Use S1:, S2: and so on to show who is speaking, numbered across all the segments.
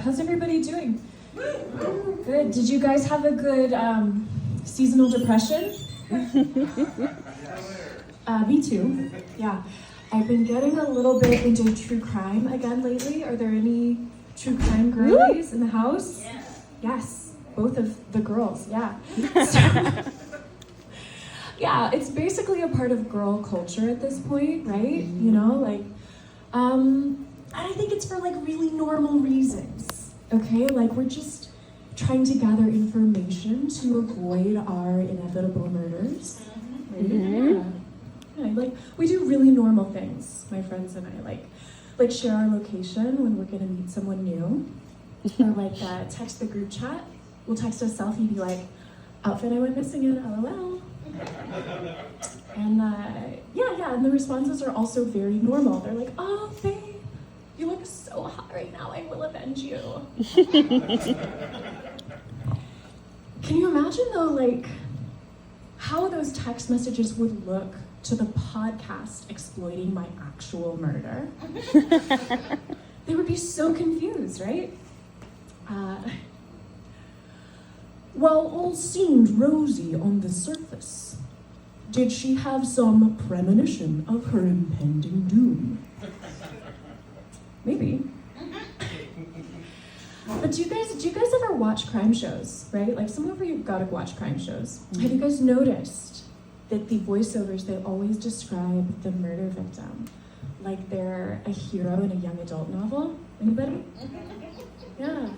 S1: How's everybody doing? Good. Did you guys have a good seasonal depression? Me too. Yeah. I've been getting a little bit into true crime again lately. Are there any true crime girlies in the house? Yes. Both of the girls, yeah. Yeah, it's basically a part of girl culture at this point, right? You know, like, and I think it's for like really normal reasons, okay? Like we're just trying to gather information to avoid our inevitable murders, right? Yeah. Like we do really normal things, my friends and I, like share our location when we're gonna meet someone new, or like text the group chat. We'll text a selfie, be like, outfit I went missing in, LOL. And yeah, and the responses are also very normal. They're like, oh, babe, you look so hot right now, I will avenge you. Can you imagine though, like, how those text messages would look to the podcast exploiting my actual murder? They would be so confused, right? Well, all seemed rosy on the surface. Did she have some premonition of her impending doom? Maybe. But do you guys ever watch crime shows, right? Like some of you gotta watch crime shows. Have you guys noticed that the voiceovers, they always describe the murder victim like they're a hero in a young adult novel? Anybody? Yeah.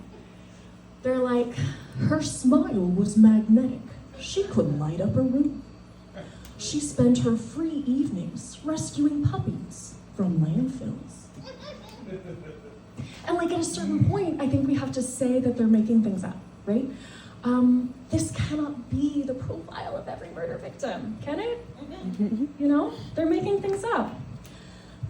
S1: They're like, her smile was magnetic. She could light up a room. She spent her free evenings rescuing puppies from landfills. And like at a certain point, I think we have to say that they're making things up, right? This cannot be the profile of every murder victim, can it? You know, they're making things up.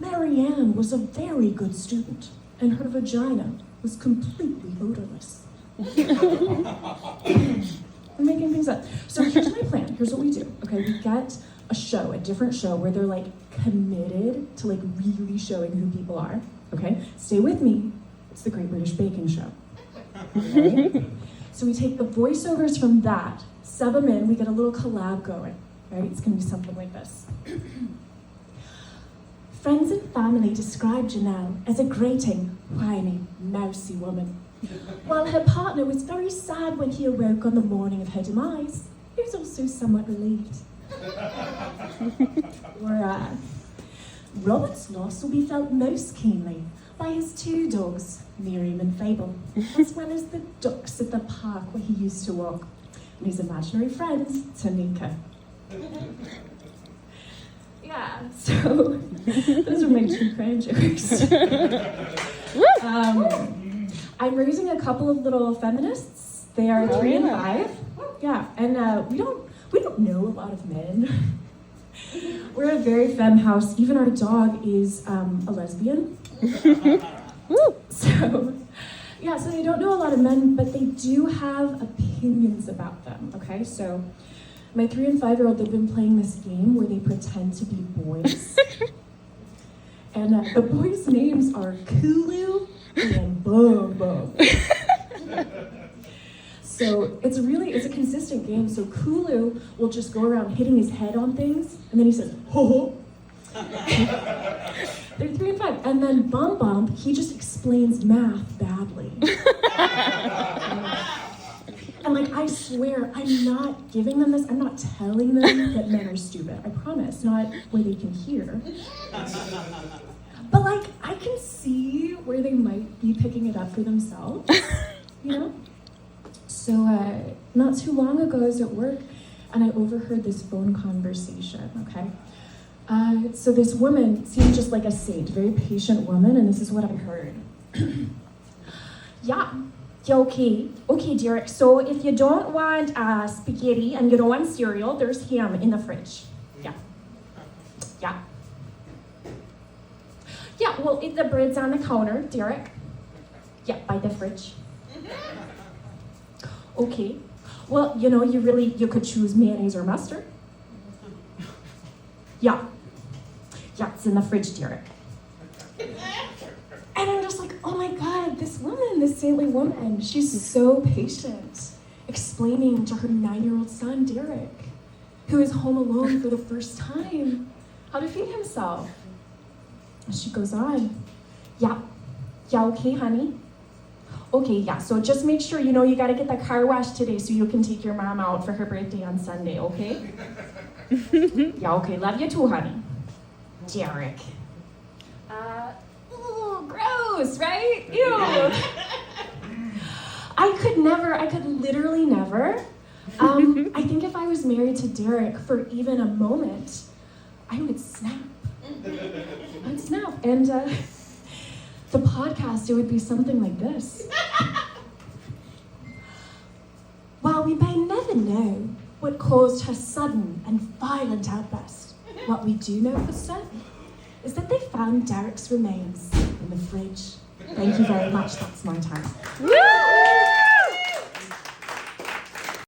S1: Marianne was a very good student, and her vagina was completely odorless. I'm making things up. So here's my plan. Here's what we do. Okay, we get a different show where they're like committed to like really showing who people are. Okay, stay with me. It's the Great British Baking Show. Right? So we take the voiceovers from that, sub them in, we get a little collab going. Right? It's gonna be something like this. Friends and family described Janelle as a grating, whiny, mousy woman. While her partner was very sad when he awoke on the morning of her demise, he was also somewhat relieved. Or, Robert's loss will be felt most keenly by his two dogs, Miriam and Fable, as well as the ducks at the park where he used to walk, and his imaginary friends, Tanika. Yeah, so those are my true crime jokes. I'm raising a couple of little feminists. They are 3 and 5. Yeah, and we don't know a lot of men. We're a very femme house. Even our dog is a lesbian. So they don't know a lot of men, but they do have opinions about them. Okay, so my 3 and 5-year-old, they've been playing this game where they pretend to be boys, and the boys' names are Kulu and Bum Bum. So it's a consistent game. So Kulu will just go around hitting his head on things, and then he says, ho ho. They're 3 and 5. And then Bum Bum, he just explains math badly. And like, I swear, I'm not giving them this, I'm not telling them that men are stupid. I promise, not where they can hear. But like, I can see where they might be picking it up for themselves, you know? So not too long ago, I was at work and I overheard this phone conversation, okay? So this woman seemed just like a saint, very patient woman, and this is what I heard. Yeah, okay, Derek, so if you don't want spaghetti and you don't want cereal, there's ham in the fridge. Yeah, well, if the bread's on the counter, Derek. Yeah, by the fridge. Okay. Well, you know, you could choose mayonnaise or mustard. Yeah, it's in the fridge, Derek. And I'm just like, oh my God, this woman, this saintly woman, she's so patient, explaining to her 9-year-old son, Derek, who is home alone for the first time, how to feed himself. And she goes on, yeah, okay, honey. Okay, yeah, so just make sure, you gotta get the car washed today so you can take your mom out for her birthday on Sunday, okay? Yeah, okay, love you too, honey. Derek. Ooh, gross, right? Ew. I could literally never. I think if I was married to Derek for even a moment, I would snap. I'd snap. And the podcast, it would be something like this. While we may never know what caused her sudden and violent outburst, what we do know for certain is that they found Derek's remains in the fridge. Thank you very much. That's my time.